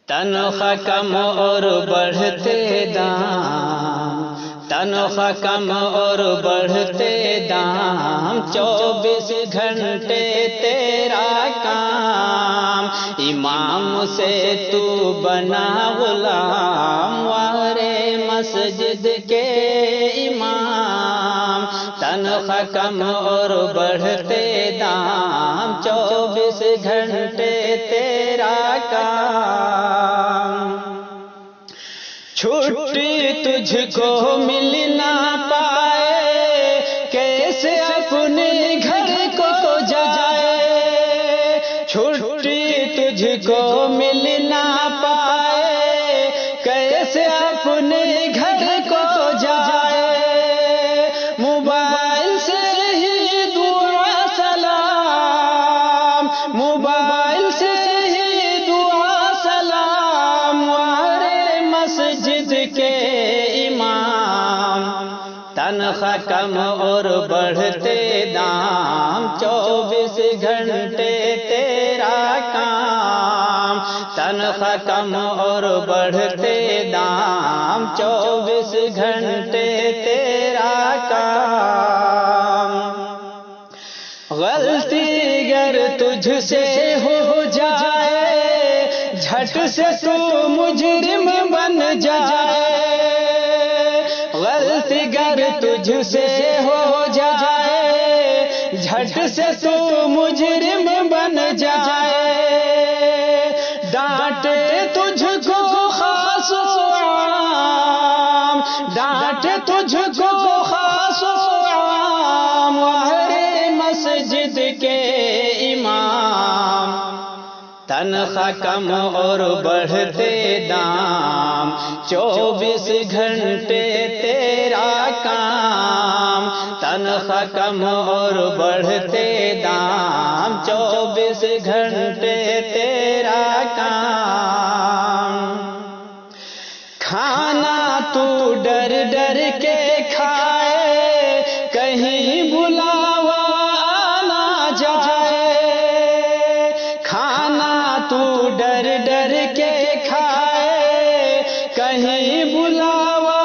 تنخواہ کم اور بڑھتے دام، تنخواہ کم اور بڑھتے دام، 24 گھنٹے تیرا کام، امام سے تو بنا غلام، وارے مسجد کے امام، تنخواہ کم اور بڑھتے دام، 24 گھنٹے تیرا کام، چھٹی تجھ کو مل نہ پائے، کیسے اپنے گھر کو جائے، چھٹی تجھ کو مل نہ پائے، کیسے اپنے گھر کو جائے، موبائل سے ہی دعا سلام، موبائل سے ہی دعا سلام، وارے مسجد کے امام، تنخواہ کم اور بڑھتے دام، 24 گھنٹے تیرا کام، تنخواہ کم اور بڑھتے دام، 24 گھنٹے تیرا کام، غلطی گر تجھ سے ہو جائے، جھٹ سے تو مجرم بن جائے، غلطی گر تجھ سے ہو جائے، جھٹ سے تو مجرم بن جائے، ڈانٹے تجھ کو خاص و عام، ڈانٹے تجھ کو خاص و عام، وارے مسجد کے امام، تنخواہ کم اور بڑھتے دام، 24 گھنٹے تیرا کام، تنخواہ کم اور بڑھتے دام، 24 گھنٹے تیرا کام، کھانا تو ڈر ڈر کے کھائے، کہیں بلاوا نہ جائے، کھانا تو ڈر ڈر کے کھائے، کہیں بلاوا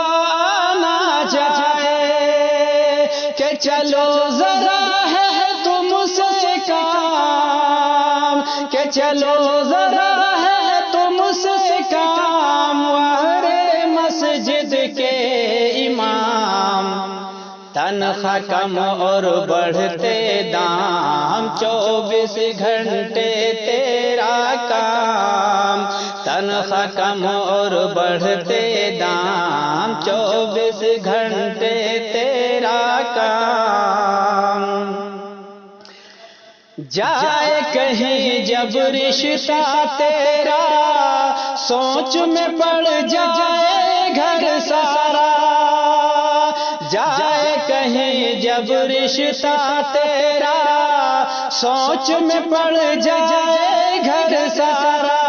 نہ جائے، کہ چلو ذرا ہے تم سے کام، کہ چلو ذرا ہے تم سے کام، وارے مسجد کے امام، تنخواہ کم اور بڑھتے دام، 24 گھنٹے تیرا کام، تنخواہ کم اور بڑھتے دام، 24 گھنٹے تیرا کام، جائے کہیں جب رشتہ تیرا، سوچ میں پڑ جائے گھر سارا، جائے کہیں جب رشتہ تیرا، سوچ میں پڑ جائے گھر سارا،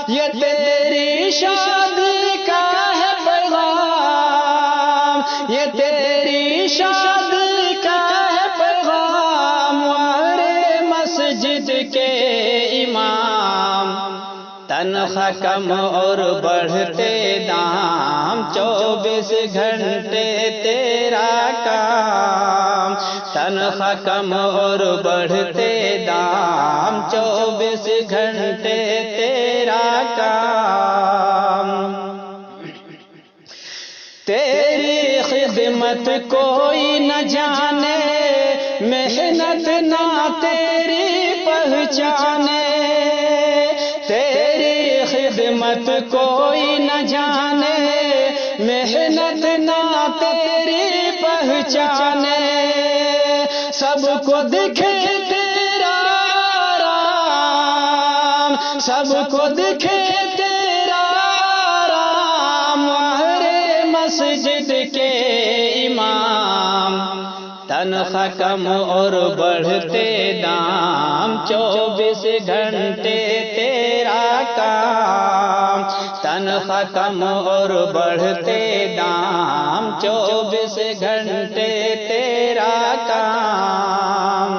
یہ تیری شادی کا ہے پیغام، یہ تیری شادی کا ہے پیغام، وارے مسجد کے امام، تنخواہ کم اور بڑھتے دام، 24 گھنٹے تیرا کام، تنخواہ کم اور بڑھتے دام، 24 گھنٹے تیرا کام، تیری خدمت کوئی نہ جانے، محنت نہ تیری پہچانے، تیری خدمت کوئی نہ جانے، محنت نہ تیری پہچانے، سب کو دکھے تیرا آرام، سب کو دکھے تیرا آرام، وارے مسجد کے امام، تنخواہ کم اور بڑھتے دام، 24 گھنٹے تیرا کام، تنخواہ کم اور بڑھتے دام، 24 گھنٹے تیرا کام،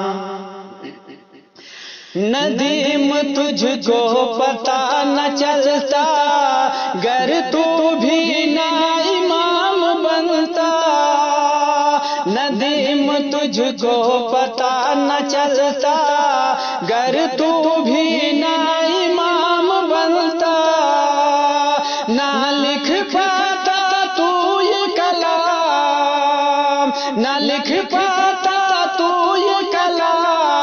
ندیم تجھ کو پتا نہ چلتا گر تو بھی نہ امام بنتا، ندیم تجھ کو پتا نہ چلتا گر تو